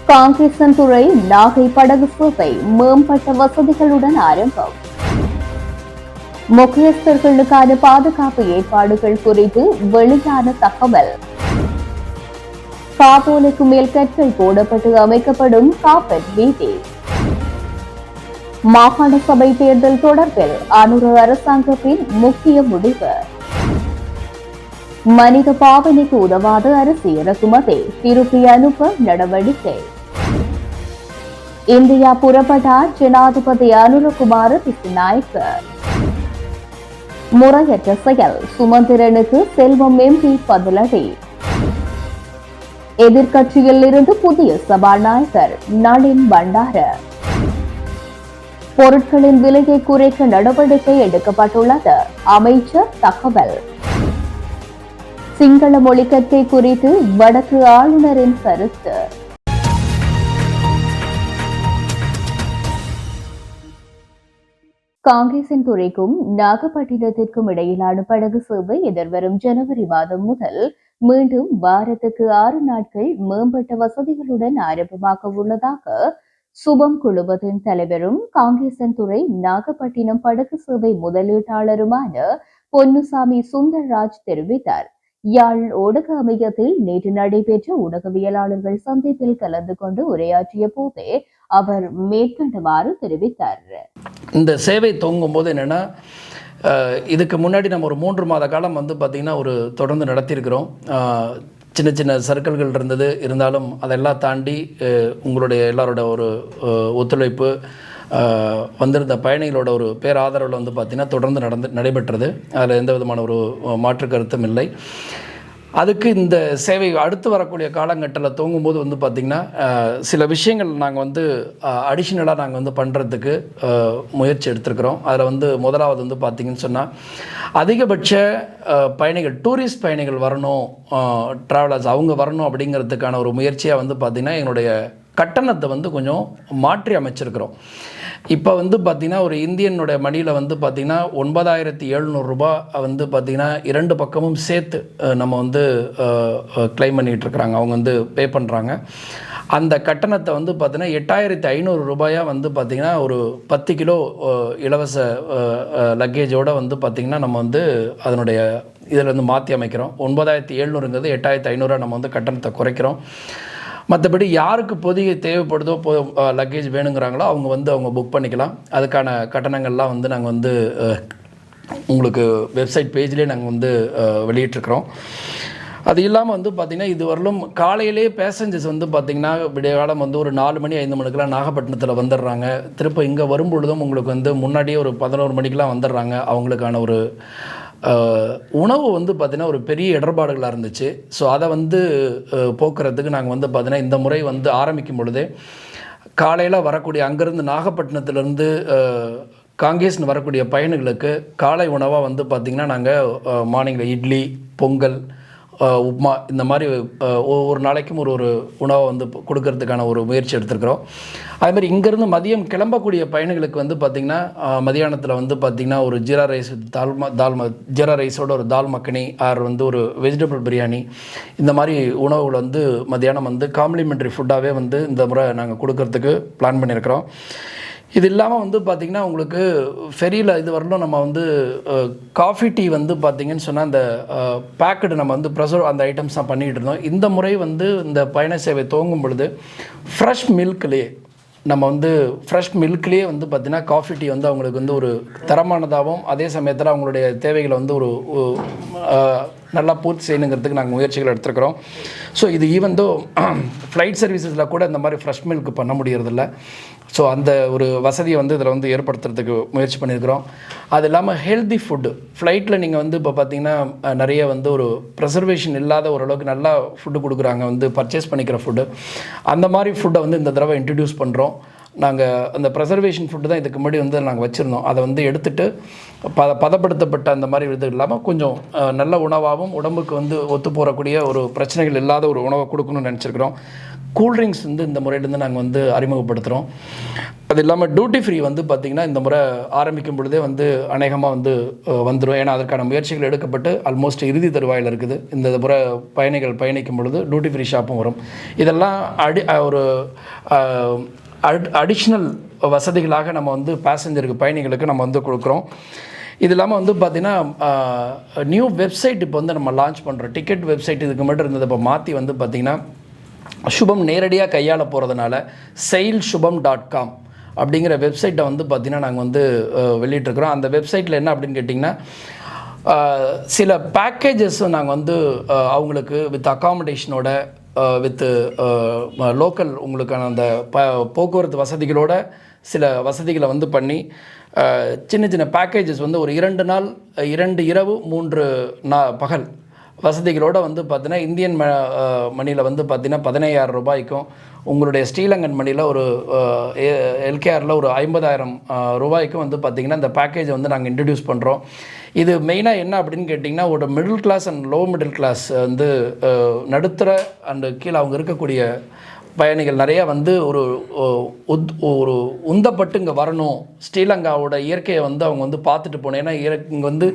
காங்கேசன்துறை நாகை படகு சேவை மேம்பட்ட வசதிகளுடன் ஆரம்பம். முக்கியஸ்தர்களுக்கான பாதுகாப்பு ஏற்பாடுகள் குறித்து வெளியான தகவல். காபோலைக்கு மேல் கற்கள் போடப்பட்டு அமைக்கப்படும் காப்பட் வீதி. மாகாண சபை தேர்தல் தொடர்பில் அனுர அரசாங்கத்தின் முக்கிய முடிவு. மனித பாவனைக்கு உதவாத அரிசி இறக்குமதி திருப்பி அனுப்ப நடவடிக்கை. இந்தியா புறப்பட்டார் ஜனாதிபதி அனுரகுமார திசுநாயக்க. முறையற்ற செயல் சுமந்திரனுக்கு செல்வம் எம்பி பதிலடி. எதிர்கட்சியில் இருந்து புதிய சபாநாயகர் நளின் பண்டார. பொருட்களின் விலையை குறைக்க நடவடிக்கை எடுக்கப்பட்டுள்ளது அமைச்சர் தகவல். சிங்கள மொழி கற்கை குறித்து வடக்கு ஆளுநரின் கருத்து. காங்கேசன்துறைக்கும் நாகப்பட்டினத்திற்கும் இடையிலான படகு சேவை எதிர்வரும் ஜனவரி மாதம் முதல் மீண்டும் வாரத்துக்கு 6 நாட்கள் மேம்பட்ட வசதிகளுடன் ஆரம்பமாக உள்ளதாக சுபம் குழுமத்தின் தலைவரும் காங்கேசன்துறை நாகப்பட்டினம் படகு சேவை முதலீட்டாளருமான பொன்னுசாமி சுந்தர்ராஜ் தெரிவித்தார். யாழ் ஊடக அமையத்தில் நேற்று நடைபெற்ற ஊடகவியலாளர்கள் சந்திப்பில் கலந்து கொண்டு உரையாற்றிய போதே அவர் மேற்கண்டவாறு தெரிவித்தார். இந்த சேவை துவங்கும் போது என்னென்னா, இதுக்கு முன்னாடி நம்ம ஒரு 3 மாத காலம் வந்து பார்த்திங்கன்னா தொடர்ந்து நடத்தியிருக்கிறோம். சின்ன சின்ன சர்க்கிள்கள் இருந்தாலும் அதெல்லாம் தாண்டி உங்களுடைய எல்லாரோட ஒரு ஒத்துழைப்பு, வந்திருந்த பயணிகளோட ஒரு பேராதரவில் வந்து பார்த்திங்கன்னா தொடர்ந்து நடைபெற்றது. அதில் எந்த விதமான ஒரு மாற்று கருத்தும் இல்லை. அதுக்கு இந்த சேவை அடுத்து வரக்கூடிய காலகட்டத்தில் துவங்கும்போது வந்து பார்த்திங்கன்னா சில விஷயங்கள் நாங்கள் வந்து அடிஷ்னலாக நாங்கள் வந்து பண்ணுறதுக்கு முயற்சி எடுத்துருக்குறோம். அதில் முதலாவது வந்து பார்த்திங்கன்னு சொன்னால், அதிகபட்ச பயணிகள், டூரிஸ்ட் பயணிகள் வரணும், ட்ராவலர்ஸ் அவங்க வரணும் அப்படிங்கிறதுக்கான ஒரு முயற்சியாக வந்து பார்த்திங்கன்னா எங்களுடைய கட்டணத்தை கொஞ்சம் மாற்றி அமைச்சிருக்கிறோம். இப்போ வந்து பார்த்திங்கன்னா ஒரு இந்தியனுடைய மணியில் வந்து பார்த்திங்கன்னா 9700 ரூபா வந்து பார்த்திங்கன்னா 2 பக்கமும் சேர்த்து நம்ம கிளைம் பண்ணிகிட்ருக்குறாங்க, அவங்க பே பண்ணுறாங்க. அந்த கட்டணத்தை வந்து பார்த்திங்கன்னா 8500 ரூபாயாக வந்து பார்த்திங்கன்னா ஒரு 10 கிலோ இலவச லக்கேஜோடு வந்து பார்த்திங்கன்னா நம்ம அதனுடைய இதில் மாற்றி அமைக்கிறோம். 9700ங்கிறது 8500 நம்ம கட்டணத்தை குறைக்கிறோம். மற்றபடி யாருக்கு பொதிகை தேவைப்படுதோ, லக்கேஜ் வேணுங்கிறாங்களோ அவங்க புக் பண்ணிக்கலாம். அதுக்கான கட்டணங்கள்லாம் நாங்கள் உங்களுக்கு வெப்சைட் பேஜ்லேயே நாங்கள் வெளியிட்ருக்கிறோம். அது இல்லாமல் பார்த்திங்கன்னா இது வரலும் காலையிலே பேசஞ்சர்ஸ் பார்த்திங்கன்னா விடிய காலம் ஒரு 4 மணி 5 மணிக்கெலாம் நாகப்பட்டினத்தில் வந்துடுறாங்க. திரும்ப இங்கே வரும்பொழுதும் உங்களுக்கு முன்னாடியே ஒரு 11 மணிக்கெலாம் வந்துடுறாங்க. அவங்களுக்கான ஒரு உணவு பார்த்திங்கன்னா ஒரு பெரிய இடர்பாடுகளாக இருந்துச்சு. ஸோ அதை போக்குறதுக்கு நாங்கள் பார்த்திங்கன்னா இந்த முறை ஆரம்பிக்கும் பொழுதே காலையில் வரக்கூடிய அங்கேருந்து நாகப்பட்டினத்துலேருந்து காங்கேசன் வரக்கூடிய பயணிகளுக்கு காலை உணவாக பார்த்திங்கன்னா நாங்கள் மார்னிங்கில் இட்லி, பொங்கல், உப்மா இந்த மாதிரி ஒவ்வொரு நாளைக்கும் ஒரு உணவை கொடுக்கறதுக்கான ஒரு முயற்சி எடுத்துருக்குறோம். அதுமாதிரி இங்கேருந்து மதியம் கிளம்பக்கூடிய பயணிகளுக்கு பார்த்திங்கன்னா மதியானத்தில் பார்த்திங்கன்னா ஒரு ஜீரா ரைஸ், ஜீரா ரைஸோட ஒரு தால் மக்கனி ஆர் ஒரு வெஜிடபிள் பிரியாணி, இந்த மாதிரி உணவுகள் மதியானம் காம்ப்ளிமெண்ட்ரி ஃபுட்டாகவே இந்த முறை நாங்கள் கொடுக்கறதுக்கு பிளான் பண்ணியிருக்கிறோம். இது இல்லாமல் பார்த்திங்கன்னா உங்களுக்கு ஃபெரியில் இது வரலும் நம்ம காஃபி டீ பார்த்திங்கன்னு சொன்னால் அந்த பேக்கெட்டு நம்ம ப்ரெசர்வ் அந்த ஐட்டம்ஸ் தான் பண்ணிகிட்டு இருந்தோம். இந்த முறை இந்த பயண சேவை துவங்கும் பொழுது ஃப்ரெஷ் மில்க்லேயே நம்ம ஃப்ரெஷ் மில்க்லேயே பார்த்திங்கன்னா காஃபி டீ அவங்களுக்கு ஒரு தரமானதாகவும் அதே சமயத்தில் அவங்களுடைய தேவைகளை ஒரு நல்லா பூர்த்தி செய்யணுங்கிறதுக்கு நாங்கள் முயற்சிகள் எடுத்துருக்குறோம். ஸோ இது ஈவந்தோ ஃப்ளைட் சர்வீசஸில் கூட இந்த மாதிரி ஃப்ரெஷ் மில்க் பண்ண முடியறதில்ல. ஸோ அந்த ஒரு வசதியை இதில் ஏற்படுத்துறதுக்கு முயற்சி பண்ணியிருக்கிறோம். அது இல்லாமல் ஹெல்தி ஃபுட்டு ஃப்ளைட்டில் நீங்கள் இப்போ பார்த்திங்கன்னா நிறைய ஒரு ப்ரிசர்வேஷன் இல்லாத ஓரளவுக்கு நல்லா ஃபுட்டு கொடுக்குறாங்க, பர்ச்சேஸ் பண்ணிக்கிற ஃபுட்டு. அந்த மாதிரி ஃபுட்டை இந்த தடவை இன்ட்ரடியூஸ் பண்ணுறோம். நாங்கள் அந்த ப்ரிசர்வேஷன் ஃபுட்டு தான் இதுக்கு முன்னாடி நாங்கள் வச்சுருந்தோம். அதை எடுத்துகிட்டு பதப்படுத்தப்பட்ட அந்த மாதிரி இது இல்லாமல் கொஞ்சம் நல்ல உணவாகவும் உடம்புக்கு ஒத்து போகக்கூடிய ஒரு பிரச்சனைகள் இல்லாத ஒரு உணவை கொடுக்கணும்னு நினச்சிருக்கிறோம். கூல்ட்ரிங்க்ஸ் இந்த முறையிலேருந்து நாங்கள் அறிமுகப்படுத்துகிறோம். அது இல்லாமல் டியூட்டி ஃப்ரீ வந்து பார்த்திங்கன்னா இந்த முறை ஆரம்பிக்கும் பொழுதே வந்து அநேகமாக வந்து வந்துடும். ஏன்னா அதற்கான முயற்சிகள் எடுக்கப்பட்டு ஆல்மோஸ்ட் இறுதி தருவாயில் இருக்குது. இந்த முறை பயணிகள் பயணிக்கும் பொழுது டியூட்டி ஃப்ரீ ஷாப்பும் வரும். இதெல்லாம் ஒரு அடிஷ்னல் வசதிகளாக நம்ம வந்து பேசஞ்சருக்கு பயணிகளுக்கு நம்ம வந்து கொடுக்குறோம். இது இல்லாமல் வந்து பார்த்திங்கன்னா நியூ வெப்சைட் இப்போ வந்து நம்ம லான்ச் பண்ணுறோம். டிக்கெட் வெப்சைட் இதுக்கு மட்டும் இருந்தது, இப்போ மாற்றி வந்து பார்த்திங்கன்னா சுபம் நேரடியாக கையாள போகிறதுனால sailshubham.com அப்படிங்கிற வெப்சைட்டை வந்து பார்த்திங்கன்னா நாங்கள் வந்து வெளியிட்டிருக்கிறோம். அந்த வெப்சைட்டில் என்ன அப்படின்னு கேட்டிங்கன்னா சில பேக்கேஜஸும் நாங்கள் வந்து அவங்களுக்கு வித் அக்காமடேஷனோட வித்து லோக்கல் உங்களுக்கான அந்த போக்குவரத்து வசதிகளோட சில வசதிகளை வந்து பண்ணி சின்ன சின்ன பேக்கேஜஸ் வந்து ஒரு 2 நாள் 2 இரவு 3 பகல் வசதிகளோடு வந்து பார்த்தீங்கன்னா இந்தியன் மணியில் வந்து பார்த்திங்கன்னா 17,000 ரூபாய்க்கும், உங்களுடைய ஸ்ரீலங்கன் மணியில் ஒரு எல்கேஆரில் ஒரு 50,000 ரூபாய்க்கும் வந்து பார்த்திங்கன்னா இந்த பேக்கேஜை வந்து நாங்கள் இன்ட்ரடியூஸ் பண்ணுறோம். இது மெயினாக என்ன அப்படின்னு கேட்டிங்கன்னா ஒரு middle class and low middle class வந்து நடுத்தர அண்டு கீழே அவங்க இருக்கக்கூடிய பயணிகள் நிறையா வந்து ஒரு உந்தப்பட்டு இங்கே வரணும், ஸ்ரீலங்காவோட இயற்கையை வந்து அவங்க வந்து பார்த்துட்டு போனோம். ஏன்னா இங்கே வந்து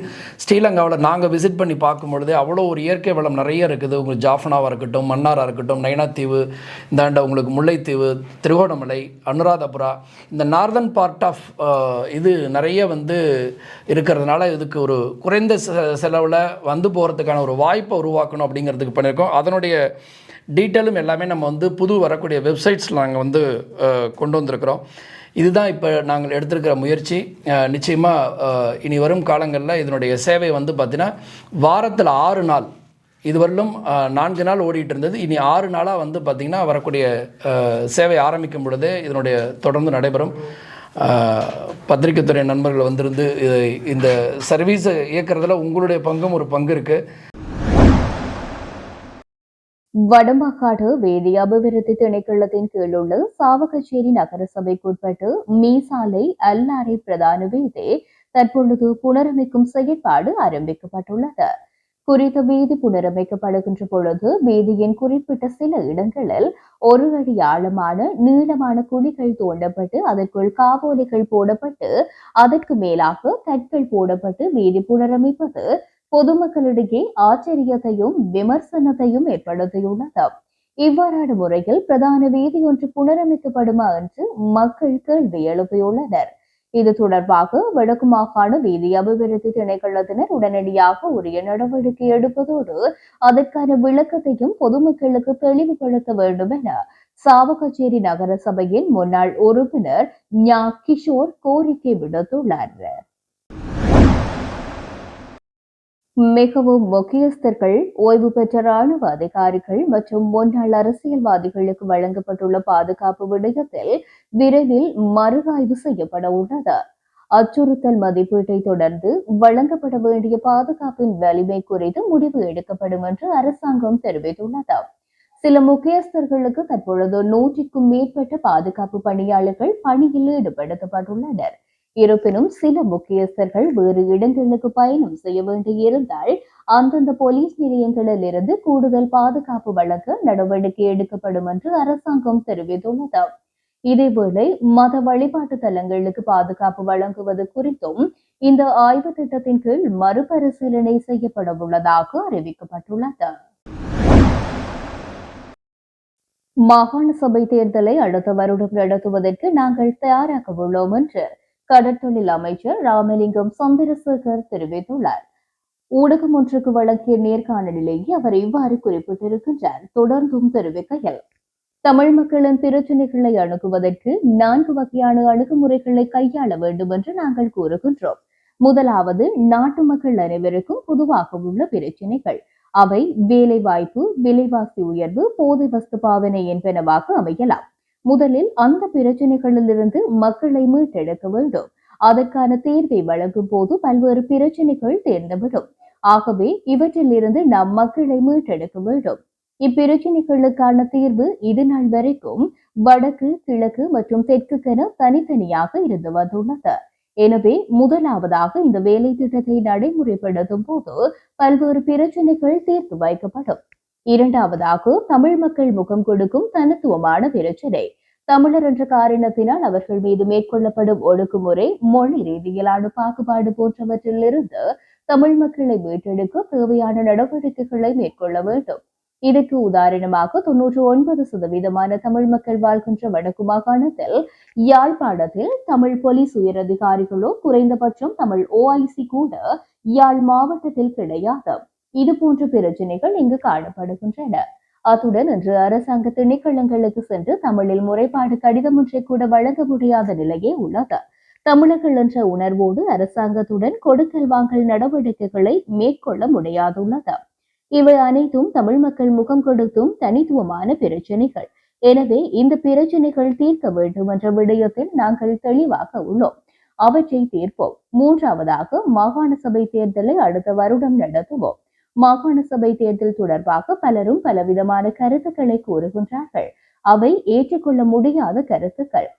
ஸ்ரீலங்காவில் நாங்கள் விசிட் பண்ணி பார்க்கும்பொழுது அவ்வளோ ஒரு இயற்கை வளம் நிறைய இருக்குது. உங்களுக்கு ஜாஃபனாவாக இருக்கட்டும், மன்னாராக இருக்கட்டும், நைனாத்தீவு, இந்தாண்ட உங்களுக்கு முல்லைத்தீவு, திருகோணமலை, அனுராதபுரா, இந்த நார்தன் பார்ட் ஆஃப் இது நிறைய வந்து இருக்கிறதுனால இதுக்கு ஒரு குறைந்த செலவில் வந்து போகிறதுக்கான ஒரு வாய்ப்பை உருவாக்கணும் அப்படிங்கிறதுக்கு பண்ணியிருக்கோம். அதனுடைய டீட்டெயிலும் எல்லாமே நம்ம வந்து புது வரக்கூடிய வெப்சைட்ஸில் நாங்கள் வந்து கொண்டு வந்திருக்கிறோம். இதுதான் இப்போ நாங்கள் எடுத்திருக்கிற முயற்சி. நிச்சயமாக இனி வரும் காலங்களில் இதனுடைய சேவை வந்து பார்த்திங்கன்னா வாரத்தில் 6 நாள், இதுவரையிலும் 4 நாள் ஓடிட்டு இருந்தது. இனி 6 நாளாக வந்து பார்த்திங்கன்னா வரக்கூடிய சேவை ஆரம்பிக்கும் பொழுதே இதனுடைய தொடர்ந்து நடைபெறும். பத்திரிகைத்துறை நண்பர்கள் வந்திருந்து இந்த சர்வீஸை இயக்கிறதுல உங்களுடைய பங்கும் ஒரு பங்கு இருக்குது. வடமாகாடு வேதி அபிவிருத்தி திணைக்களத்தின் கீழ் உள்ள சாவகச்சேரி நகரசபைக்குட்பட்டு மீசாலை அல்லாரை பிரதான வீதி தற்பொழுது புனரமைக்கும் செயற்பாடு ஆரம்பிக்கப்பட்டுள்ளது. குறித்த வீதி புனரமைக்கப்படுகின்ற பொழுது வீதியின் குறிப்பிட்ட சில இடங்களில் 1 அடி ஆழமான நீளமான குழிகள் தோண்டப்பட்டு அதற்குள் காவோலிகள் போடப்பட்டு அதற்கு மேலாக கற்கள் போடப்பட்டு வீதி புனரமைப்பது பொதுமக்களிடையே ஆச்சரியத்தையும் விமர்சனத்தையும் ஏற்படுத்தியுள்ளது. இவ்வாறான முறையில் பிரதான வீதி ஒன்று புனரமைக்கப்படுமா என்று மக்கள் கேள்வி எழுப்பியுள்ளனர். இது தொடர்பாக வடக்கு மாகாண வீதி அபிவிருத்தி திணைக்களத்தினர் உடனடியாக உரிய நடவடிக்கை எடுப்பதோடு அதற்கான விளக்கத்தையும் பொதுமக்களுக்கு தெளிவுபடுத்த வேண்டும் என சாவகச்சேரி நகர சபையின் முன்னாள் உறுப்பினர் ஞா கிஷோர் கோரிக்கை விடுத்துள்ளார். மிகவும் முக்கியஸ்தர்கள், ஓய்வு பெற்ற ராணுவ அதிகாரிகள் மற்றும் முன்னாள் அரசியல்வாதிகளுக்கு வழங்கப்பட்டுள்ள பாதுகாப்பு விடயத்தில் விரைவில் மறுஆய்வு செய்யப்பட உள்ளது. அச்சுறுத்தல் மதிப்பீட்டை தொடர்ந்து வழங்கப்பட வேண்டிய பாதுகாப்பின் வலிமை குறித்து முடிவு எடுக்கப்படும் என்று அரசாங்கம் தெரிவித்துள்ளது. சில முக்கியஸ்தர்களுக்கு தற்பொழுது 100க்கும் மேற்பட்ட பாதுகாப்பு பணியாளர்கள் பணியில் ஈடுபடுத்தப்பட்டுள்ளனர். இருப்பினும் சில முக்கியஸ்தர்கள் வேறு இடங்களுக்கு பயணம் செய்ய வேண்டியிருந்தால் அந்தந்த போலீஸ் நிலையங்களில் இருந்து கூடுதல் பாதுகாப்பு வழங்க நடவடிக்கை எடுக்கப்படும் என்று அரசாங்கம் தெரிவித்துள்ளது. இதேவேளை மத வழிபாட்டு தலங்களுக்கு பாதுகாப்பு வழங்குவது குறித்தும் இந்த ஆய்வு திட்டத்தின் கீழ் மறுபரிசீலனை செய்யப்பட உள்ளதாக அறிவிக்கப்பட்டுள்ளது. மாகாண சபை தேர்தலை அடுத்த வருடம் நடத்துவதற்கு நாங்கள் தயாராக உள்ளோம் என்று கடற்தொழில் அமைச்சர் ராமலிங்கம் சந்திரசேகர் தெரிவித்துள்ளார். ஊடகம் ஒன்றுக்கு வழங்கிய நேர்காணலிலேயே அவர் இவ்வாறு குறிப்பிட்டிருக்கின்றார். தொடர்ந்தும் தெரிவிக்கையில், தமிழ் மக்களின் பிரச்சினைகளை அணுகுவதற்கு 4 வகையான அணுகுமுறைகளை கையாள வேண்டும் என்று நாங்கள் கூறுகின்றோம். முதலாவது, நாட்டு மக்கள் அனைவருக்கும் பொதுவாக உள்ள பிரச்சினைகள். அவை வேலை வாய்ப்பு, விலைவாசி உயர்வு, போதை வஸ்து பாவனை என்பனவாக அமையலாம். முதலில் அந்த பிரச்சனைகளில் இருந்து மக்களை மீட்டெடுக்க வேண்டும். அதற்கான தீர்வை வழங்கும் போது பல்வேறு பிரச்சனைகள் தேர்ந்துவிடும். ஆகவே இவற்றில் இருந்து நாம் மக்களை மீட்டெடுக்க வேண்டும். இப்பிரச்சனைகளுக்கான தீர்வு இது நாள் வரைக்கும் வடக்கு, கிழக்கு மற்றும் தெற்குக்கென தனித்தனியாக இருந்து வந்துள்ளது. எனவே முதலாவதாக இந்த வேலை திட்டத்தை நடைமுறைப்படுத்தும் போது பல்வேறு பிரச்சனைகள் தீர்த்து வைக்கப்படும். இரண்டாவதாக, தமிழ் மக்கள் முகம் கொடுக்கும் தனித்துவமான பிரச்சனை தமிழர் என்ற காரணத்தினால் அவர்கள் மீது மேற்கொள்ளப்படும் ஒடுக்குமுறை, மொழி ரீதியிலான பாகுபாடு போன்றவற்றிலிருந்து தமிழ் மக்களை மீட்டெடுக்க தேவையான நடவடிக்கைகளை மேற்கொள்ள வேண்டும். இதற்கு உதாரணமாக 99% தமிழ் மக்கள் வாழ்கின்ற வடக்கு மாகாணத்தில் யாழ்ப்பாணத்தில் தமிழ் போலீஸ் உயரதிகாரிகளோ குறைந்தபட்சம் தமிழ் OIC கூட யாழ் மாவட்டத்தில் கிடையாது. இது போன்ற பிரச்சனைகள் இங்கு காணப்படுகின்றன. அத்துடன் இன்று அரசாங்க திணைக்களங்களுக்கு சென்று தமிழில் முறைப்பாடு கடிதம் ஒன்றை கூட வழங்க முடியாத நிலையே உள்ளது. தமிழர்கள் என்ற உணர்வோடு அரசாங்கத்துடன் கொடுக்கல் வாங்கல் நடவடிக்கைகளை மேற்கொள்ள முடியாதுள்ளது. இவை அனைத்தும் தமிழ் மக்கள் முகம் கொடுத்தும் தனித்துவமான பிரச்சனைகள். எனவே இந்த பிரச்சனைகள் தீர்க்க வேண்டும் என்ற விடயத்தில் நாங்கள் தெளிவாக உள்ளோம். அவற்றை தீர்ப்போம். மூன்றாவதாக, மாகாண சபை தேர்தலை அடுத்த வருடம் நடத்துவோம். மாகாண சபை தேர்தல் தொடர்பாக பலரும் பலவிதமான கருத்துக்களை கூறுகின்றார்கள். அவை ஏற்றுக்கொள்ள முடியாத கருத்துக்கள்.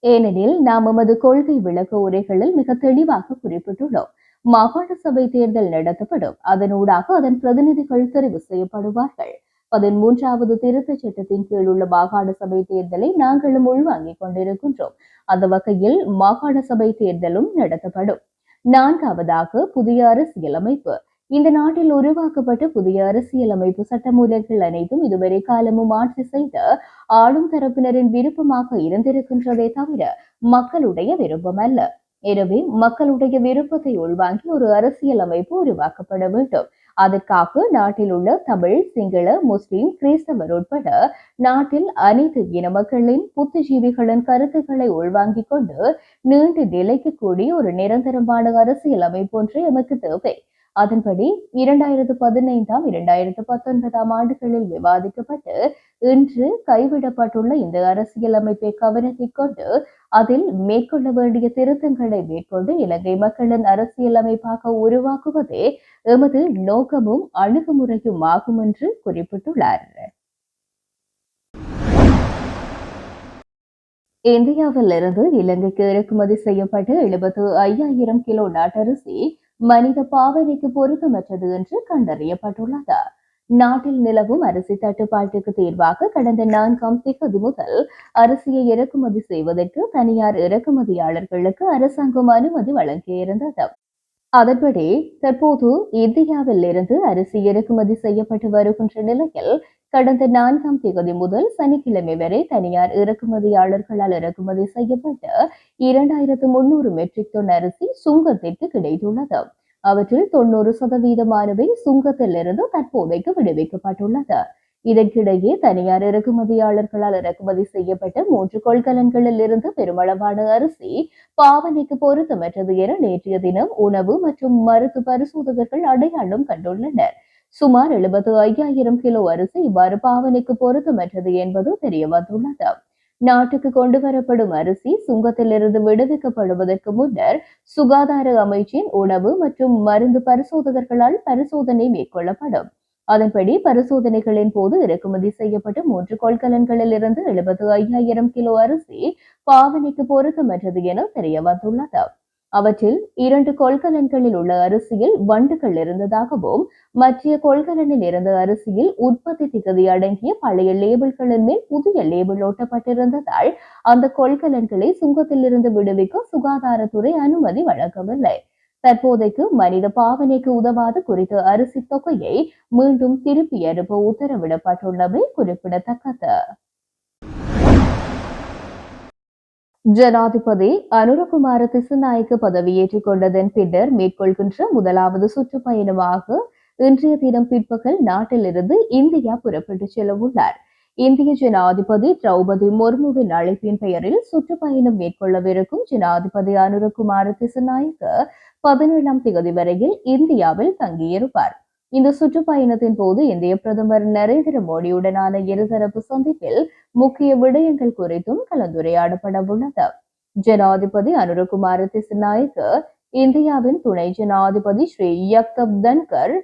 ஏனெனில் நாம் எமது கொள்கை விளக்க உரைகளில் மிக தெளிவாக குறிப்பிட்டுள்ளோம். மாகாண சபை தேர்தல் நடத்தப்படும். அதனூடாக அதன் பிரதிநிதிகள் தெரிவு செய்யப்படுவார்கள். 13வது திருத்தச் சட்டத்தின் கீழ் உள்ள மாகாண சபை தேர்தலை நாங்களும் உள்வாங்கிக் கொண்டிருக்கின்றோம். அந்த வகையில் மாகாண சபை தேர்தலும் நடத்தப்படும். நான்காவதாக, புதிய அரசியலமைப்பு. இந்த நாட்டில் உருவாக்கப்பட்ட புதிய அரசியலமைப்பு சட்டமூலங்கள் அனைத்தும் இதுவரை காலமும் ஆட்சி செய்த ஆளும் தரப்பினரின் விருப்பமாக இருந்திருக்கின்றதே தவிர மக்களுடைய விருப்பம் அல்ல. எனவே மக்களுடைய விருப்பத்தை உள்வாங்கி ஒரு அரசியலமைப்பு உருவாக்கப்பட வேண்டும். அதற்காக நாட்டில் உள்ள தமிழ், சிங்கள, முஸ்லிம், கிறிஸ்தவர் உட்பட நாட்டில் அனைத்து இன மக்களின் புத்திஜீவிகளின் கருத்துக்களை உள்வாங்கிக் கொண்டு நீண்டு நிலைக்கக்கூடிய ஒரு நிரந்தரமான அரசியலமைப்பு ஒன்று எமக்கு தேவை. அதன்படி 2015, 2019 ஆண்டுகளில் விவாதிக்கப்பட்டு இன்று கைவிடப்பட்டுள்ள இந்த அரசியலமைப்பை கவனத்தில் கொண்டு அதில் மேற்கொள்ள வேண்டிய திருத்தங்களை மேற்கொண்டு இலங்கை மக்களின் அரசியலமைப்பாக உருவாக்குவதே எமது நோக்கமும் அணுகுமுறையும் ஆகும் என்று குறிப்பிட்டுள்ளார். இந்தியாவில் இருந்து இலங்கைக்கு இறக்குமதி செய்யப்பட்ட 75,000 கிலோ நாட்டரிசி மனித பாவனைக்கு பொருத்தமற்றது என்று கண்டறியப்பட்டுள்ளது. நாட்டில் நிலவும் அரிசி தட்டுப்பாட்டுக்கு தீர்வாக கடந்த 4ஆம் தேதி முதல் அரிசியை இறக்குமதி செய்வதற்கு தனியார் இறக்குமதியாளர்களுக்கு அரசாங்கம் அனுமதி வழங்கியிருந்தது. அதன்படி தற்போது இந்தியாவில் இருந்து அரிசி இறக்குமதி செய்யப்பட்டு வருகின்ற நிலையில் கடந்த 4ஆம் தேதி முதல் சனிக்கிழமை வரை தனியார் இறக்குமதியாளர்களால் இறக்குமதி செய்யப்பட்ட 2300 மெட்ரிக் டன் அரிசி சுங்கத்திற்கு கிடைத்துள்ளது. அவற்றில் 90% சுங்கத்தில் இருந்து தற்போதைக்கு விடுவிக்கப்பட்டுள்ளது. இதற்கிடையே தனியார் இறக்குமதியாளர்களால் இறக்குமதி செய்யப்பட்ட 3 கொள்கலன்களில் இருந்து பெருமளவான அரிசி பாவனைக்கு பொருத்தமற்றது என நேற்றைய தினம் உணவு மற்றும் மருத்துவ பரிசோதகர்கள் அடையாளம் கண்டுள்ளனர். சுமார் 75,000 கிலோ அரிசி இவ்வாறு பாவனைக்கு பொருத்தமற்றது என்பது தெரியவந்துள்ளது. நாட்டுக்கு கொண்டு வரப்படும் அரிசி சுங்கத்திலிருந்து விடுவிக்கப்படுவதற்கு முன்னர் சுகாதார அமைச்சின் உணவு மற்றும் மருந்து பரிசோதகர்களால் பரிசோதனை மேற்கொள்ளப்படும். அதன்படி பரிசோதனைகளின் போது இறக்குமதி செய்யப்பட்ட 3 கொள்கலன்களில் இருந்து 75,000 கிலோ அரிசி பாவனைக்கு பொருத்தமற்றது என தெரியவந்துள்ளது. அவற்றில் 2 கொள்கலன்களில் உள்ள அரிசியில் வண்டுகள் இருந்ததாகவும் மற்ற கொள்கலனில் இருந்த அரிசியில் உற்பத்தி திகதி அடங்கிய பழைய லேபிள்களின் மேல் புதிய லேபிள் ஒட்டப்பட்டிருந்ததால் அந்த கொள்கலன்களை சுங்கத்தில் இருந்து விடுவிக்க சுகாதாரத்துறை அனுமதி வழங்கவில்லை. தற்போதைக்கு மனித பாவனைக்கு உதவாத குறித்த அரிசி தொகையை மீண்டும் திருப்பி அனுப்ப உத்தரவிடப்பட்டுள்ளமை குறிப்பிடத்தக்கது. ஜனாதிபதி அனுரகுமார திசுநாயக்க பதவியேற்றுக் கொண்டதன் பின்னர் மேற்கொள்கின்ற முதலாவது சுற்றுப்பயணமாக இன்றைய தினம் பிற்பகல் நாட்டிலிருந்து இந்தியா புறப்பட்டுச் செல்லவுள்ளார். இந்திய ஜனாதிபதி திரௌபதி முர்முவின் அழைப்பின் பெயரில் சுற்றுப்பயணம் மேற்கொள்ளவிருக்கும் ஜனாதிபதி அனுரகுமார திசுநாயக்க 17ஆம் தேதி வரையில் இந்தியாவில் தங்கியிருப்பார். இந்த சுற்றுப்பயணத்தின் போது இந்திய பிரதமர் நரேந்திர மோடியுடனான இருதரப்பு சந்திப்பில் முக்கிய விடயங்கள் குறித்தும் கலந்துரையாடப்பட உள்ளது. ஜனாதிபதி அனுரகுமார திசுநாயக்க, இந்தியாவின் துணை ஜனாதிபதி ஸ்ரீ யக்தப் தன்கர்,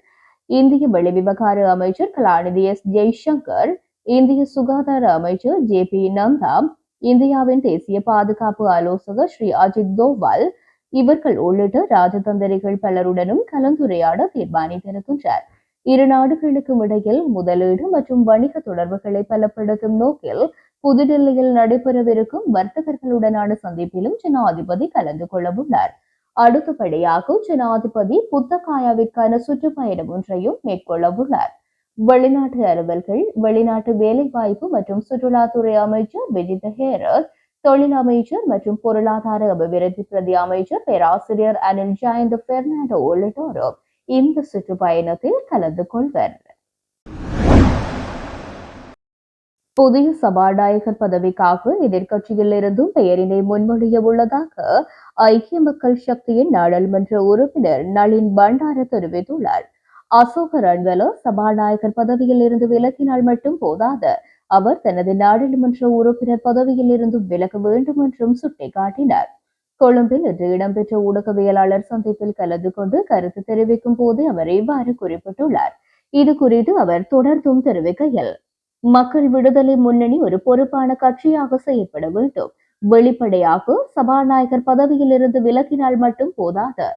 இந்திய வெளிவிவகார அமைச்சர் கலாநிதி எஸ். ஜெய்சங்கர், இந்திய சுகாதார அமைச்சர் JP நந்தா, இந்தியாவின் தேசிய பாதுகாப்பு ஆலோசகர் ஸ்ரீ அஜித் தோவால் இவர்கள் உள்ளிட்ட ராஜதந்திரிகள் பலருடனும் கலந்துரையாட தீர்மானித்திருக்கின்றார். இரு நாடுகளுக்கும் இடையில் முதலீடு மற்றும் வணிக தொடர்புகளை பலப்படுத்தும் நோக்கில் புதுடில்லியில் நடைபெறவிருக்கும் வர்த்தகர்களுடனான சந்திப்பிலும் ஜனாதிபதி கலந்து கொள்ளவுள்ளார். அடுத்தபடியாக ஜனாதிபதி புத்தகாயாவிற்கான சுற்றுப்பயணம் ஒன்றையும் மேற்கொள்ளவுள்ளார். வெளிநாட்டு அலுவல்கள், வெளிநாட்டு வேலைவாய்ப்பு மற்றும் சுற்றுலாத்துறை அமைச்சர் விஜித ஹேரத், தொழில் அமைச்சர் மற்றும் பொருளாதார அபிவிருத்தி பிரதி அமைச்சர் பேராசிரியர் அனில் ஜயந்த் பெர்னாண்டோ உள்ளிட்டோரும் இந்த சுற்றுப்பயணத்தில் கலந்து கொள்வர். புதிய சபாநாயகர் பதவிக்காக எதிர்க்கட்சியில் இருந்தும் பெயரினை முன்மொழிய உள்ளதாக ஐக்கிய மக்கள் சக்தியின் நாடாளுமன்ற உறுப்பினர் நளின் பண்டார தெரிவித்துள்ளார். அசோக ரன்வெல சபாநாயகர் பதவியில் இருந்து விலக்கினால் மட்டும் போதாது, அவர் தனது நாடாளுமன்ற உறுப்பினர் பதவியில் இருந்தும் விலக வேண்டும் என்றும் சுட்டிக்காட்டினார். கொழும்பில் இன்று இடம்பெற்ற ஊடகவியலாளர் சந்திப்பில் கலந்து கொண்டு கருத்து தெரிவிக்கும் போது அவர் இவ்வாறு குறிப்பிட்டுள்ளார். இது குறித்து அவர் தொடர்ந்தும் தெரிவிக்கையில், மக்கள் விடுதலை முன்னணி ஒரு பொறுப்பான கட்சியாக செயற்பட வேண்டும். வெளிப்படையாக சபாநாயகர் பதவியில் இருந்து விலக்கினால் மட்டும் போதாது,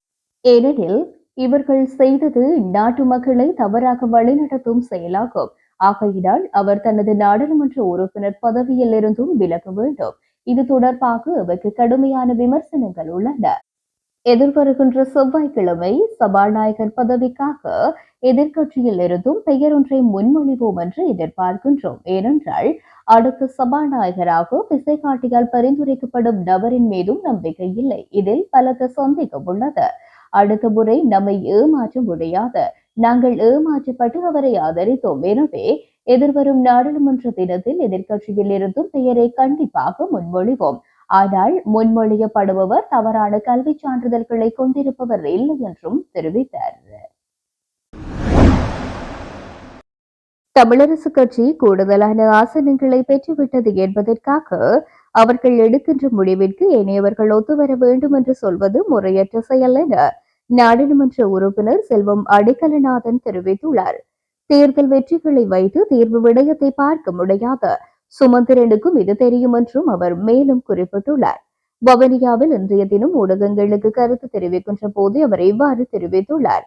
ஏனெனில் இவர்கள் செய்தது நாட்டு மக்களை தவறாக வழிநடத்தும் செயலாகும். ஆகையினால் அவர் தனது நாடாளுமன்ற உறுப்பினர் பதவியில் இருந்தும் விலக வேண்டும். இது தொடர்பாக அவருக்கு கடுமையான விமர்சனங்கள் உள்ளன. எதிர்வருகின்ற செவ்வாய்க்கிழமை சபாநாயகர் பதவிக்காக எதிர்க்கட்சியில் இருந்தும் பெயர் ஒன்றை முன்மொழிவோம் என்று எதிர்பார்க்கின்றோம். ஏனென்றால் அடுத்த சபாநாயகராக திசைகாட்டியால் பரிந்துரைக்கப்படும் நபரின் மீதும் நம்பிக்கை இல்லை. இதில் பலத்த சந்தேகம் உள்ளது. அடுத்த முறை நம்மை ஏமாற்ற முடியாது. நாங்கள் ஏமாற்றப்பட்டு அவரை ஆதரித்தோம். எனவே எதிர்வரும் நாடாளுமன்ற தினத்தில் எதிர்க்கட்சியில் இருந்தும் பெயரை கண்டிப்பாக முன்மொழிவோம். ஆனால் முன்மொழியப்படுபவர் தவறான கல்வி சான்றிதழ்களை கொண்டிருப்பவர் இல்லை என்றும் தெரிவித்தார். தமிழரசு கட்சி கூடுதலான ஆசனங்களை பெற்றுவிட்டது என்பதற்காக அவர்கள் எடுக்கின்ற முடிவிற்கு ஏனையவர்கள் ஒத்துவர வேண்டும் என்று சொல்வது முறையற்ற செயல் என நாடாளுமன்ற உறுப்பினர் செல்வம் அடிக்கலநாதன் தெரிவித்துள்ளார். தேர்தல் வெற்றிகளை வைத்து தீர்வு விடயத்தை பார்க்க முடியாது. சுமந்திரனுக்கும் இது தெரியும் என்றும் அவர் மேலும் குறிப்பிட்டுள்ளார். வவுனியாவில் இன்றைய தினம் ஊடகங்களுக்கு கருத்து தெரிவிக்கின்ற போது அவர் இவ்வாறு தெரிவித்துள்ளார்.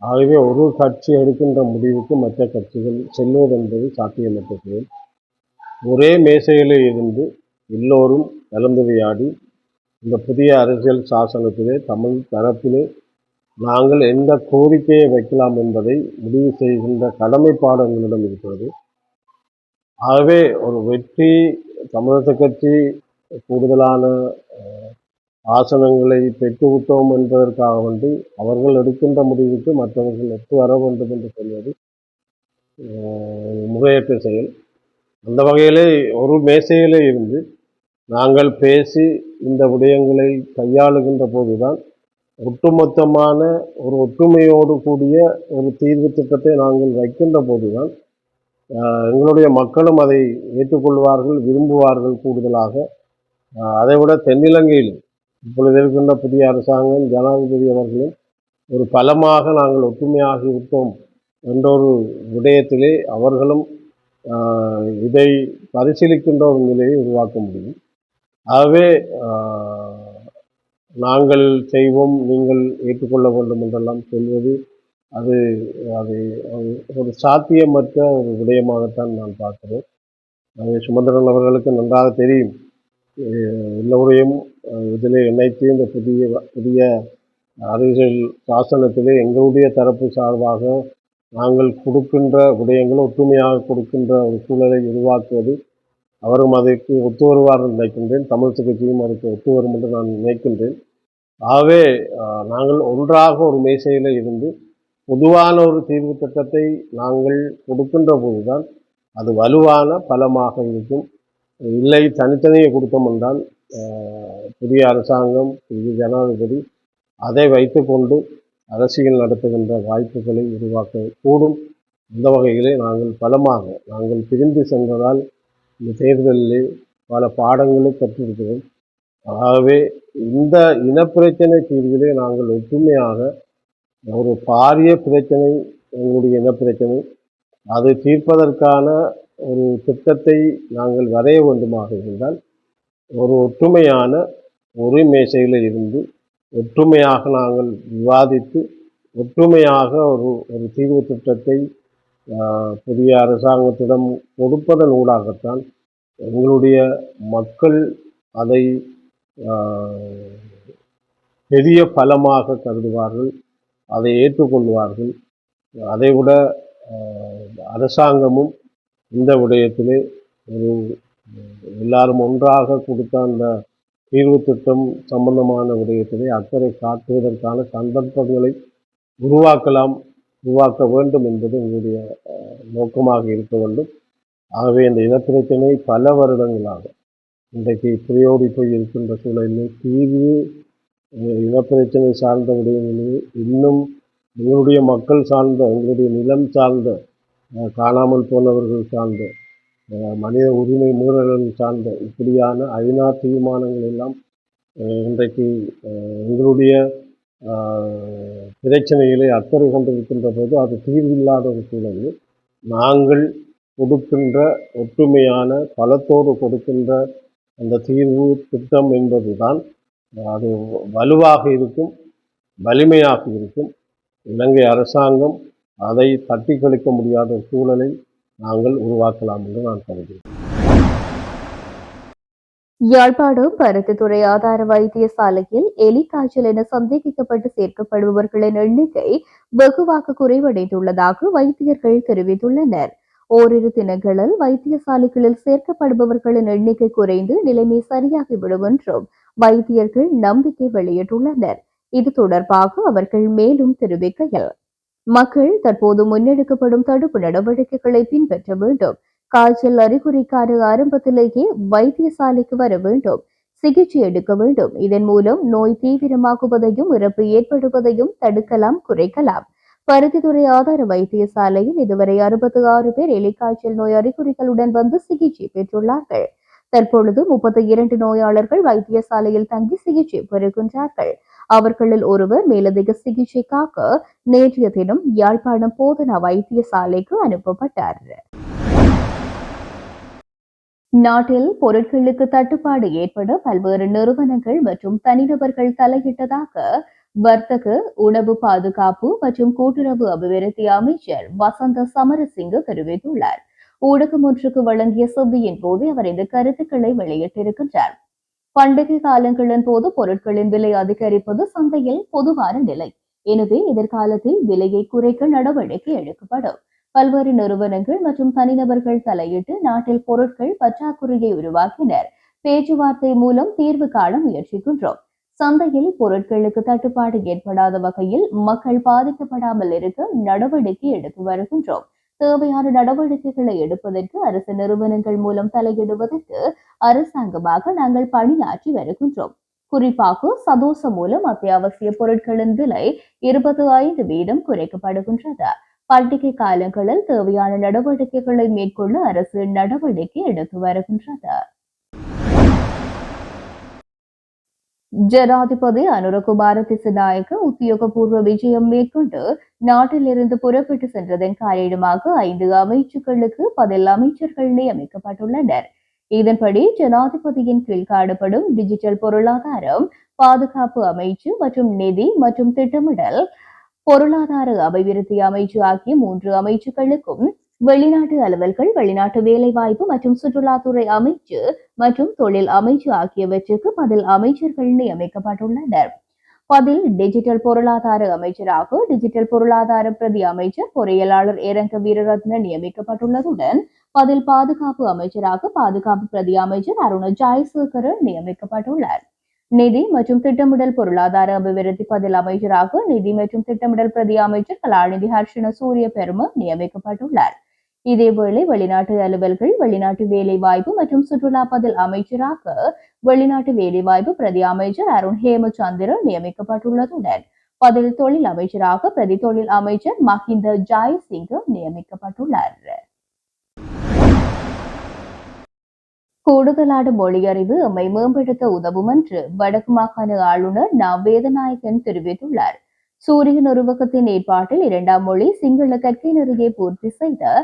ஆகவே ஒரு கட்சி எடுக்கின்ற முடிவுக்கு மற்ற கட்சிகள் செல்வது என்பது சாத்தியமற்றது. ஒரே மேசையிலே இருந்து எல்லோரும் கலந்துரையாடி இந்த புதிய அரசியல் சாசனத்திலே தமிழ் தரப்பிலே நாங்கள் எந்த கோரிக்கையை வைக்கலாம் என்பதை முடிவு செய்கின்ற கடமைப்பாடு எங்களிடம் இருக்கிறது. ஆகவே ஒரு வெற்றி தமிழக கட்சி கூடுதலான ஆசனங்களை பெற்றுவிட்டோம் என்பதற்காக வேண்டி அவர்கள் எடுக்கின்ற முடிவுக்கு மற்றவர்கள் ஒத்து வர வேண்டும் என்று சொல்வது முறையற்ற செயல். அந்த வகையிலே ஒரு மேசையிலே இருந்து நாங்கள் பேசி இந்த விடயங்களை கையாளுகின்ற போதுதான் ஒட்டுமொத்தமான ஒரு ஒற்றுமையோடு கூடிய ஒரு தீர்வு திட்டத்தை நாங்கள் வைக்கின்ற போதுதான் எங்களுடைய மக்களும் அதை ஏற்றுக்கொள்வார்கள், விரும்புவார்கள். கூடுதலாக அதைவிட தென்னிலங்கையில் இப்பொழுது இருக்கின்ற புதிய அரசாங்கம் ஜனாதிபதி அவர்களும் ஒரு பலமாக நாங்கள் ஒற்றுமையாகி விட்டோம் என்ற ஒரு விடயத்திலே அவர்களும் இதை பரிசீலிக்கின்ற ஒரு நிலையை உருவாக்க முடியும். ஆகவே நாங்கள் செய்வோம், நீங்கள் ஏற்றுக்கொள்ள வேண்டும் என்றெல்லாம் சொல்வது அது அது ஒரு சாத்தியமற்ற ஒரு விடயமாகத்தான் நான் பார்க்கிறேன். அது சுமந்திரன் அவர்களுக்கு நன்றாக தெரியும். எல்லோரையும் இதில் இணைத்து இந்த புதிய அரசியல் சாசனத்திலே எங்களுடைய தரப்பு சார்பாக நாங்கள் கொடுக்கின்ற விடயங்கள் ஒற்றுமையாக கொடுக்கின்ற ஒரு சூழலை உருவாக்குவது அவரும் அதற்கு ஒத்து வருவார் என்று நினைக்கின்றேன். தமிழ் கட்சியும் அதற்கு ஒத்து வரும் என்று நான் நினைக்கின்றேன். ஆகவே நாங்கள் ஒன்றாக ஒரு மேசையில் இருந்து பொதுவான ஒரு தீர்வு திட்டத்தை நாங்கள் கொடுக்கின்ற போதுதான் அது வலுவான பலமாக இருக்கும். இல்லை தனித்தனியே கொடுத்தோம் என்றால் புதிய அரசாங்கம், புதிய ஜனாதிபதி அதை வைத்து கொண்டு அரசியல் நடத்துகின்ற வாய்ப்புகளை உருவாக்க கூடும். இந்த வகையிலே நாங்கள் பிரிந்து சென்றதால் இந்த தேர்தலிலே பல பாடங்களை கற்றிருக்கிறோம். ஆகவே இந்த இனப்பிரச்சனை தீர்விலே நாங்கள் ஒற்றுமையாக ஒரு பாரிய பிரச்சனை, எங்களுடைய இனப்பிரச்சனை, அதை தீர்ப்பதற்கான ஒரு திட்டத்தை நாங்கள் வரைய வேண்டுமாக இருந்தால் ஒரு ஒற்றுமையான ஒரு மேசையில் இருந்து ஒற்றுமையாக நாங்கள் விவாதித்து ஒற்றுமையாக ஒரு தீர்வு திட்டத்தை புதிய அரசாங்கத்திடம் கொடுப்பதன் ஊடாகத்தான் எங்களுடைய மக்கள் அதை பெரிய பலமாக கருதுவார்கள், அதை ஏற்றுக்கொள்வார்கள். அதைவிட அரசாங்கமும் இந்த விடயத்திலே ஒரு எல்லாரும் ஒன்றாக கொடுத்த அந்த தீர்வு திட்டம் சம்பந்தமான விடயத்திலே அக்கறை காட்டுவதற்கான சந்தர்ப்பங்களை உருவாக்க வேண்டும் என்பது எங்களுடைய நோக்கமாக இருக்க வேண்டும். ஆகவே இந்த இனப்பிரச்சனை பல வருடங்களாக இன்றைக்கு புரியோடி போய் இருக்கின்ற சூழலில் தீர்வு இனப்பிரச்சனை சார்ந்த விடயங்களில் இன்னும் எங்களுடைய மக்கள் சார்ந்த, எங்களுடைய நிலம் சார்ந்த, காணாமல் போனவர்கள் சார்ந்த, மனித உரிமை மீறல்கள் சார்ந்த இப்படியான ஐநா தீர்மானங்கள் எல்லாம் இன்றைக்கு எங்களுடைய பிரச்சனைகளை அக்கறை கொண்டிருக்கின்ற போது அது தீர்வில்லாத ஒரு சூழலில் நாங்கள் கொடுக்கின்ற ஒற்றுமையான பலத்தோடு கொடுக்கின்ற அந்த தீர்வு திட்டம் என்பதுதான் அது வலுவாக இருக்கும், வலிமையாக இருக்கும். இலங்கை அரசாங்கம் அதை தட்டி கழிக்க முடியாத ஒரு சூழலை நாங்கள் உருவாக்கலாம் என்று நான் கருதுகிறேன். யாழ்ப்பாணம் பருத்தித்துறை ஆதார வைத்தியசாலையில் எலி காய்ச்சல் என சந்தேகிக்கப்பட்டு சேர்க்கப்படுபவர்களின் எண்ணிக்கை வெகுவாக குறைவடைந்துள்ளதாக வைத்தியர்கள் தெரிவித்துள்ளனர். ஓரிரு தினங்களில் வைத்தியசாலைகளில் சேர்க்கப்படுபவர்களின் எண்ணிக்கை குறைந்து நிலைமை சரியாகிவிடும் என்றும் வைத்தியர்கள் நம்பிக்கை வெளியிட்டுள்ளனர். இது தொடர்பாக அவர்கள் மேலும் தெரிவிக்கையில், மக்கள் தற்போது முன்னெடுக்கப்படும் தடுப்பு நடவடிக்கைகளை பின்பற்ற வேண்டும். காய்ச்சல் அறிகுறிக்கான ஆரம்பத்திலேயே வைத்தியசாலைக்கு வர வேண்டும், சிகிச்சை எடுக்க வேண்டும். இதன் மூலம் நோய் தீவிரமாகுவதையும் இறப்பு ஏற்படுவதையும் தடுக்கலாம், குறைக்கலாம். பருத்தித்துறை ஆதார வைத்தியசாலையில் இதுவரை 66 பேர் எலிக்காய்ச்சல் நோய் அறிகுறிகளுடன் வந்து சிகிச்சை பெற்றுள்ளார்கள். தற்பொழுது 32 நோயாளர்கள் வைத்தியசாலையில் தங்கி சிகிச்சை பெறுகின்றார்கள். அவர்களில் ஒருவர் மேலதிக சிகிச்சைக்காக நேற்றைய தினம் யாழ்ப்பாணம் போதனா வைத்தியசாலைக்கு அனுப்பப்பட்டார். நாட்டில் பொருட்களுக்கு தட்டுப்பாடு ஏற்பட பல்வேறு நிறுவனங்கள் மற்றும் தனிநபர்கள் தலையிட்டதாக வர்த்தக, உணவு பாதுகாப்பு மற்றும் கூட்டுறவு அபிவிருத்தி அமைச்சர் வசந்த சமரசிங்க தெரிவித்துள்ளார். ஊடகம் ஒன்றுக்கு வழங்கிய செவ்வியின் போது அவர் இந்த கருத்துக்களை வெளியிட்டிருக்கின்றார். பண்டிகை காலங்களின் போது பொருட்களின் விலை அதிகரிப்பது சந்தையில் பொதுவான நிலை. எனவே எதிர்காலத்தில் விலையை குறைக்க நடவடிக்கை எடுக்கப்படும். பல்வேறு நிறுவனங்கள் மற்றும் தனிநபர்கள் தலையிட்டு நாட்டில் பொருட்கள் பற்றாக்குறையை உருவாக்கினர். பேச்சுவார்த்தை மூலம் தீர்வு காண முயற்சிக்கின்றோம். சந்தையில் பொருட்களுக்கு தட்டுப்பாடு ஏற்படாத வகையில் மக்கள் பாதிக்கப்படாமல் இருக்க நடவடிக்கை எடுத்து வருகின்றோம். தேவையான நடவடிக்கைகளை எடுப்பதற்கு அரசு நிறுவனங்கள் மூலம் தலையிடுவதற்கு அரசாங்கமாக நாங்கள் பணியாற்றி வருகின்றோம். குறிப்பாக சதோசம் மூலம் அத்தியாவசிய பொருட்களின் விலை 25% குறைக்கப்படுகின்றது. பண்டிகை காலங்களில் தேவையான நடவடிக்கைகளை மேற்கொள்ள அரசு நடவடிக்கை எடுத்து வருகின்றது. ஜனாதிபதி அனுரகுமார திசுநாயக்க உத்தியோகபூர்வ விஜயம் மேற்கொண்டு நாட்டிலிருந்து புறப்பட்டு சென்றதன் காரணமாக 5 அமைச்சுக்களுக்கு 10 அமைச்சர்கள் நியமிக்கப்பட்டுள்ளனர். இதன்படி ஜனாதிபதியின் கீழ் காணப்படும் டிஜிட்டல் பொருளாதாரம், பாதுகாப்பு அமைச்சு மற்றும் நிதி மற்றும் திட்டமிடல், பொருளாதார அபிவிருத்தி அமைச்சு ஆகிய 3 அமைச்சுக்களுக்கும் வெளிநாட்டு அலுவல்கள், வெளிநாட்டு வேலைவாய்ப்பு மற்றும் சுற்றுலாத்துறை அமைச்சு மற்றும் தொழில் அமைச்சு ஆகியவற்றுக்கு 10 அமைச்சர்கள் நியமிக்கப்பட்டுள்ளனர். 10 டிஜிட்டல் பொருளாதார அமைச்சராக டிஜிட்டல் பொருளாதார பிரதி அமைச்சர் பொறியியலாளர் ஏரங்க வீரரத்ன நியமிக்கப்பட்டுள்ளதுடன் 10 பாதுகாப்பு அமைச்சராக பாதுகாப்பு பிரதி அமைச்சர் அருண ஜாயசேகர நியமிக்கப்பட்டுள்ளார். நிதி மற்றும் திட்டமிடல் பொருளாதார அபிவிருத்தி 10 அமைச்சராக நிதி மற்றும் திட்டமிடல் பிரதி அமைச்சர் கலாநிதி ஹர்ஷன சூரிய பெரும நியமிக்கப்பட்டுள்ளார். இதேவேளை வெளிநாட்டு அலுவல்கள், வெளிநாட்டு வேலைவாய்ப்பு மற்றும் சுற்றுலா 10 அமைச்சராக வெளிநாட்டு வேலைவாய்ப்பு பிரதி அமைச்சர் அருண் ஹேமச்சந்திர நியமிக்கப்பட்டுள்ளதுடன் 10 தொழில் அமைச்சராக பிரதி தொழில் அமைச்சர் மஹிந்த ஜாயசிங்க நியமிக்கப்பட்டுள்ளார். கூடுதலான மொழியறிவு எம்மை மேம்படுத்த உதவும் என்று வடக்கு மாகாண ஆளுநர் நா வேதநாயகன் தெரிவித்துள்ளார். சூரியன் உருவகத்தின் ஏற்பாட்டில் 2ஆம் மொழி சிங்கள கற்கை நெறியை பூர்த்தி செய்த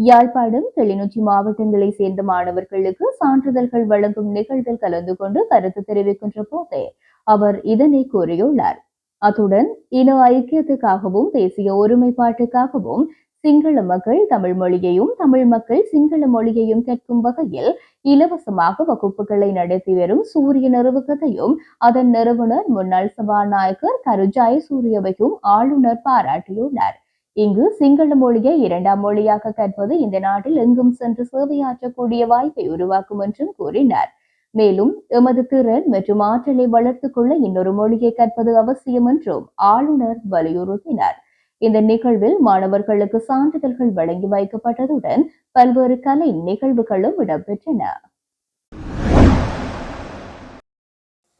யாழ்ப்பாணம், கிளிநொச்சி மாவட்டங்களை சேர்ந்த மாணவர்களுக்கு சான்றிதழ்கள் வழங்கும் நிகழ்வில் கலந்து கொண்டு கருத்து தெரிவிக்கின்ற போதே அவர் இதனை கூறியுள்ளார். அத்துடன் இன ஐக்கியத்துக்காகவும் தேசிய ஒருமைப்பாட்டுக்காகவும் சிங்கள மக்கள் தமிழ் மொழியையும் தமிழ் மக்கள் சிங்கள மொழியையும் கற்கும் வகையில் இலவசமாக வகுப்புகளை நடத்தி வரும் சூரிய நிறுவனத்தையும் அதன் நிறுவனர் முன்னாள் சபாநாயகர் கரு ஜெயசூரியவையும் ஆளுநர் பாராட்டியுள்ளார். இங்கு சிங்கள மொழியை இரண்டாம் மொழியாக கற்பது இந்த நாட்டில் எங்கும் சென்று சேவையாற்றக்கூடிய வாய்ப்பை உருவாக்கும் என்றும் கூறினார். மேலும் எமது திறன் மற்றும் ஆற்றலை வளர்த்துக் கொள்ள இன்னொரு மொழியை கற்பது அவசியம் என்றும் ஆளுநர் வலியுறுத்தினார். இந்த நிகழ்வில் மாணவர்களுக்கு சான்றிதழ்கள் வழங்கி வைக்கப்பட்டதுடன் பல்வேறு கலை நிகழ்வுகளும் இடம்பெற்றன.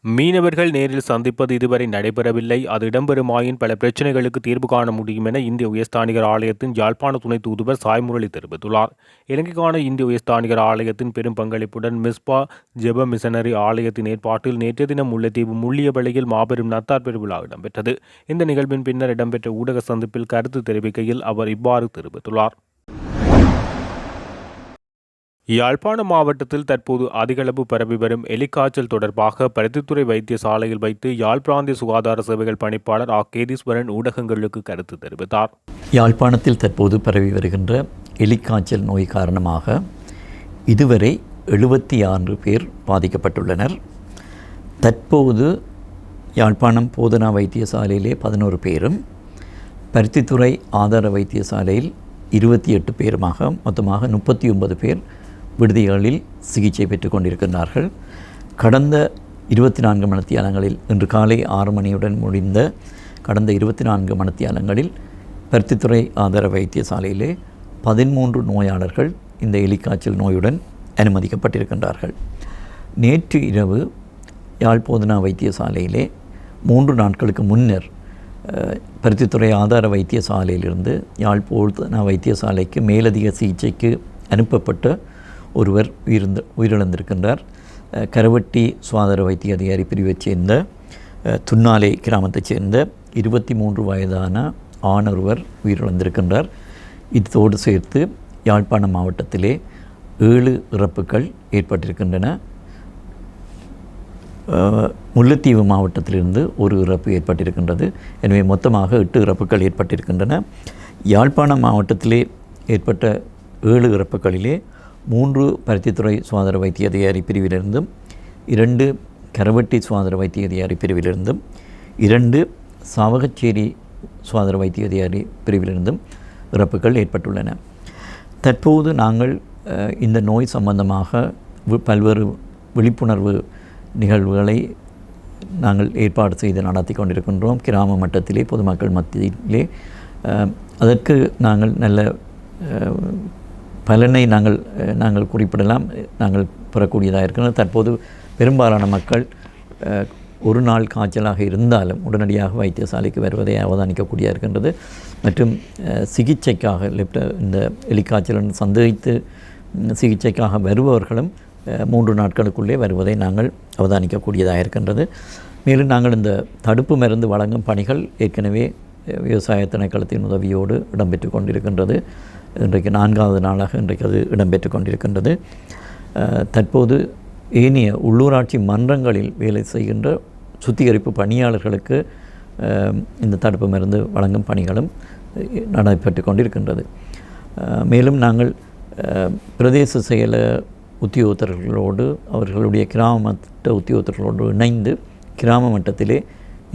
மீனவர்கள் நேரில் சந்திப்பது இதுவரை நடைபெறவில்லை. அது இடம்பெறுமாயின் பல பிரச்சினைகளுக்கு தீர்வு காண முடியும் என இந்திய உயர்ஸ்தானிகர் ஆலயத்தின் யாழ்ப்பாண துணை தூதுவர் சாய்முரளி தெரிவித்துள்ளார். இலங்கைக்கான இந்திய உயர்ஸ்தானிகர் ஆலயத்தின் பெரும் பங்களிப்புடன் மிஸ்பா ஜெப மிஷனரி ஆலயத்தின் ஏற்பாட்டில் நேற்றைய தினம் முல்லைத்தீவு முள்ளியவளையில் மாபெரும் நத்தார் பெருவிழா இடம்பெற்றது. இந்த நிகழ்வின் பின்னர் இடம்பெற்ற ஊடக சந்திப்பில் கருத்து தெரிவிக்கையில் அவர் இவ்வாறு தெரிவித்துள்ளார். யாழ்ப்பாண மாவட்டத்தில் தற்போது அதிகளவு பரவி வரும் எலிக்காய்ச்சல் தொடர்பாக பருத்தித்துறை வைத்தியசாலையில் வைத்து யாழ் பிராந்திய சுகாதார சேவைகள் பணிப்பாளர் கேதீஸ்வரன் ஊடகங்களுக்கு கருத்து தெரிவித்தார். யாழ்ப்பாணத்தில் தற்போது பரவி வருகின்ற எலிக்காய்ச்சல் நோய் காரணமாக இதுவரை 76 பேர் பாதிக்கப்பட்டுள்ளனர். தற்போது யாழ்ப்பாணம் போதனா வைத்தியசாலையிலே 11 பேரும், பருத்தித்துறை ஆதார வைத்தியசாலையில் 28 பேருமாக மொத்தமாக 39 பேர் விடுதிகளில் சிகிச்சை பெற்றுக் கொண்டிருக்கின்றார்கள். கடந்த 24 மணித்தியாலங்களில் இன்று காலை 6 மணியுடன் முடிந்த கடந்த 24 மணித்தியாலங்களில் பருத்தித்துறை ஆதார வைத்தியசாலையிலே 13 நோயாளர்கள் இந்த எலிக்காய்ச்சல் நோயுடன் அனுமதிக்கப்பட்டிருக்கின்றார்கள். நேற்று இரவு யாழ்ப்போதனா வைத்தியசாலையிலே 3 நாட்களுக்கு முன்னர் பருத்தித்துறை ஆதார வைத்தியசாலையிலிருந்து யாழ்ப்போதனா வைத்தியசாலைக்கு மேலதிக சிகிச்சைக்கு அனுப்பப்பட்ட ஒருவர் உயிரிழந்திருக்கின்றார். கரவட்டி சுகாதார வைத்திய அதிகாரி பிரிவைச் சேர்ந்த துன்னாலை கிராமத்தைச் சேர்ந்த 23 வயதான ஆணொருவர் உயிரிழந்திருக்கின்றார். இதோடு சேர்த்து யாழ்ப்பாணம் மாவட்டத்திலே 7 இறப்புகள் ஏற்பட்டிருக்கின்றன. முல்லைத்தீவு மாவட்டத்திலிருந்து ஒரு இறப்பு ஏற்பட்டிருக்கின்றது. எனவே மொத்தமாக 8 இறப்புகள் ஏற்பட்டிருக்கின்றன. யாழ்ப்பாணம் மாவட்டத்திலே ஏற்பட்ட 7 இறப்புகளிலே 3 பருத்தித்துறை சுகாதார வைத்திய அதிகாரி பிரிவிலிருந்தும், 2 கரவட்டி சுகாதார வைத்திய அதிகாரி பிரிவிலிருந்தும், 2 சாவகச்சேரி சுகாதார வைத்திய அதிகாரி பிரிவிலிருந்தும் இறப்புகள் ஏற்பட்டுள்ளன. தற்போது நாங்கள் இந்த நோய் சம்பந்தமாக பல்வேறு விழிப்புணர்வு நிகழ்வுகளை நாங்கள் ஏற்பாடு செய்து நடத்தி கொண்டிருக்கின்றோம். கிராம மட்டத்திலே பொதுமக்கள் மத்தியிலே அதற்கு நாங்கள் நல்ல பலனை நாங்கள் குறிப்பிடலாம், நாங்கள் பெறக்கூடியதாக இருக்கிறது. தற்போது பெரும்பாலான மக்கள் ஒரு நாள் காய்ச்சலாக இருந்தாலும் உடனடியாக வைத்தியசாலைக்கு வருவதை அவதானிக்கக்கூடியதாக இருக்கின்றது. மற்றும் சிகிச்சைக்காக இந்த எலிக்காய்ச்சலுடன் சந்தேகித்து சிகிச்சைக்காக வருபவர்களும் 3 நாட்களுக்குள்ளே வருவதை நாங்கள் அவதானிக்கக்கூடியதாக இருக்கின்றது. மேலும் நாங்கள் இந்த தடுப்பு மருந்து வழங்கும் பணிகள் ஏற்கனவே விவசாய திணைக்களத்தின் உதவியோடு இடம்பெற்று கொண்டிருக்கின்றது. இன்றைக்கு 4வது நாளாக இன்றைக்கு அது இடம்பெற்று கொண்டிருக்கின்றது. தற்போது ஏனைய உள்ளூராட்சி மன்றங்களில் வேலை செய்கின்ற சுத்திகரிப்பு பணியாளர்களுக்கு இந்த தடுப்பு மருந்து வழங்கும் பணிகளும் நடைபெற்று கொண்டிருக்கின்றது. மேலும் நாங்கள் பிரதேச செயல உத்தியோகத்தர்களோடு அவர்களுடைய கிராம மட்ட உத்தியோகத்தர்களோடு இணைந்து கிராம மட்டத்திலே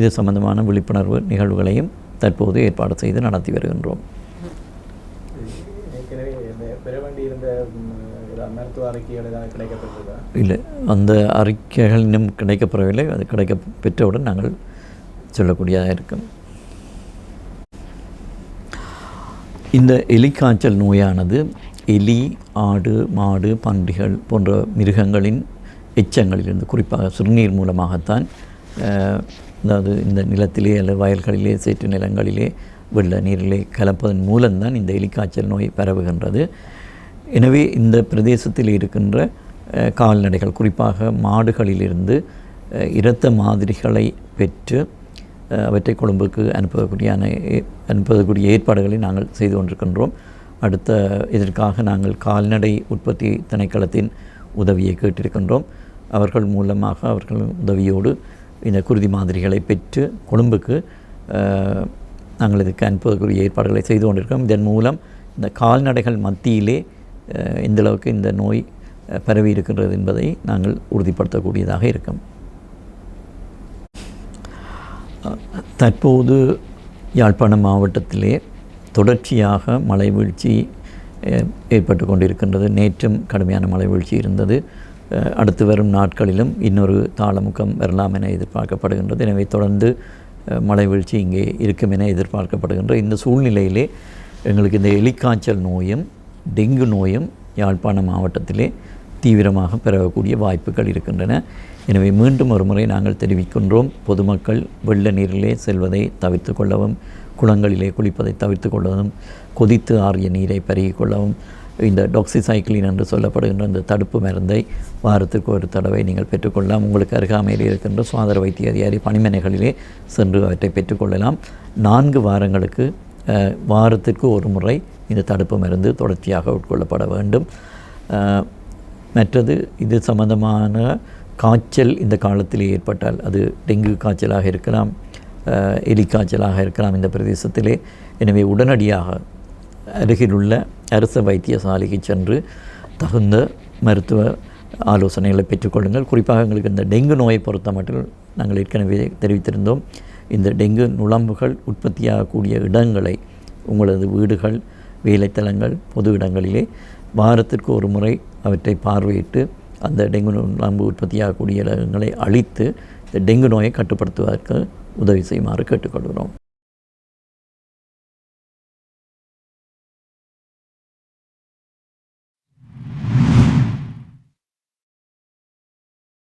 இது சம்பந்தமான விழிப்புணர்வு நிகழ்வுகளையும் தற்போது ஏற்பாடு செய்து நடத்தி வருகின்றோம். இல்லை, அந்த அறிக்கைகள் இன்னும் கிடைக்கப்பெறவில்லை. அது கிடைக்க பெற்றவுடன் நாங்கள் சொல்லக்கூடியதாக இருக்கும். இந்த எலிக்காய்ச்சல் நோயானது எலி, ஆடு, மாடு, பன்றிகள் போன்ற மிருகங்களின் எச்சங்களிலிருந்து, குறிப்பாக சிறுநீர் மூலமாகத்தான், அதாவது இந்த நிலத்திலே அல்லது வயல்களிலே, சேற்று நிலங்களிலே, வெள்ள நீரிலே கலப்பதன் மூலம்தான் இந்த எலிக்காய்ச்சல் நோய் பரவுகின்றது. எனவே இந்த பிரதேசத்தில் இருக்கின்ற கால்நடைகள், குறிப்பாக மாடுகளிலிருந்து இரத்த மாதிரிகளை பெற்று அவற்றை கொழும்புக்கு அனுப்பக்கூடிய ஏற்பாடுகளை நாங்கள் செய்து கொண்டிருக்கின்றோம். இதற்காக நாங்கள் கால்நடை உற்பத்தி திணைக்களத்தின் உதவியை கேட்டிருக்கின்றோம். அவர்கள் மூலமாக அவர்கள் உதவியோடு இந்த குருதி மாதிரிகளை பெற்று கொழும்புக்கு நாங்கள் இதுக்கு அனுப்புவதற்குரிய ஏற்பாடுகளை செய்து கொண்டிருக்கிறோம். இதன் மூலம் இந்த கால்நடைகள் மத்தியிலே எந்தளவுக்கு இந்த நோய் பரவி இருக்கின்றது என்பதை நாங்கள் உறுதிப்படுத்தக்கூடியதாக இருக்கும். தற்போது யாழ்ப்பாணம் மாவட்டத்திலே தொடர்ச்சியாக மழை வீழ்ச்சி ஏற்பட்டு கொண்டிருக்கின்றது. நேற்றும் கடுமையான மழை வீழ்ச்சி இருந்தது. அடுத்து வரும் நாட்களிலும் இன்னொரு தாளமுகம் வரலாம் என எதிர்பார்க்கப்படுகின்றது. எனவே தொடர்ந்து மழை வீழ்ச்சி இங்கே இருக்கும் என எதிர்பார்க்கப்படுகின்ற இந்த சூழ்நிலையிலே எங்களுக்கு இந்த எலிக்காய்ச்சல் நோயும் டெங்கு நோயும் யாழ்ப்பாணம் மாவட்டத்திலே தீவிரமாக பரவக்கூடிய வாய்ப்புகள் இருக்கின்றன. எனவே மீண்டும் ஒரு முறை நாங்கள் தெரிவிக்கின்றோம், பொதுமக்கள் வெள்ள நீரிலே செல்வதை தவிர்த்து கொள்ளவும், குளங்களிலே குளிப்பதை தவிர்த்து கொள்ளவும், கொதித்து ஆறிய நீரை பருகிக் கொள்ளவும், இந்த டாக்ஸிசைக்ளின் என்று சொல்லப்படுகின்ற இந்த தடுப்பு மருந்தை வாரத்திற்கு ஒரு தடவை நீங்கள் பெற்றுக்கொள்ளலாம். உங்களுக்கு அருகாமையில் இருக்கின்ற சுகாதார வைத்திய அதிகாரி பணிமனைகளிலே சென்று அவற்றை பெற்றுக்கொள்ளலாம். 4 வாரங்களுக்கு வாரத்திற்கு ஒரு முறை இந்த தடுப்பு மருந்து தொடர்ச்சியாக உட்கொள்ளப்பட வேண்டும். மற்றது இது சம்பந்தமான காய்ச்சல் இந்த காலத்தில் ஏற்பட்டால், அது டெங்கு காய்ச்சலாக இருக்கலாம், எலி காய்ச்சலாக இருக்கலாம் இந்த பிரதேசத்திலே. எனவே உடனடியாக அருகிலுள்ள அரசு வைத்தியசாலைக்கு சென்று தகுந்த மருத்துவ ஆலோசனைகளை பெற்றுக்கொள்ளுங்கள். குறிப்பாக எங்களுக்கு இந்த டெங்கு நோயை பொறுத்த மட்டும் நாங்கள் ஏற்கனவே தெரிவித்திருந்தோம், இந்த டெங்கு நுளம்புகள் உற்பத்தியாகக்கூடிய இடங்களை உங்களது வீடுகள், வேலைத்தலங்கள், பொது இடங்களிலே வாரத்திற்கு ஒரு முறை அவற்றை பார்வையிட்டு அந்த டெங்கு நுளம்பு உற்பத்தியாகக்கூடிய இடங்களை அழித்து இந்த டெங்கு நோயை கட்டுப்படுத்துவதற்கு உதவி செய்யுமாறு கேட்டுக்கொள்கிறோம்.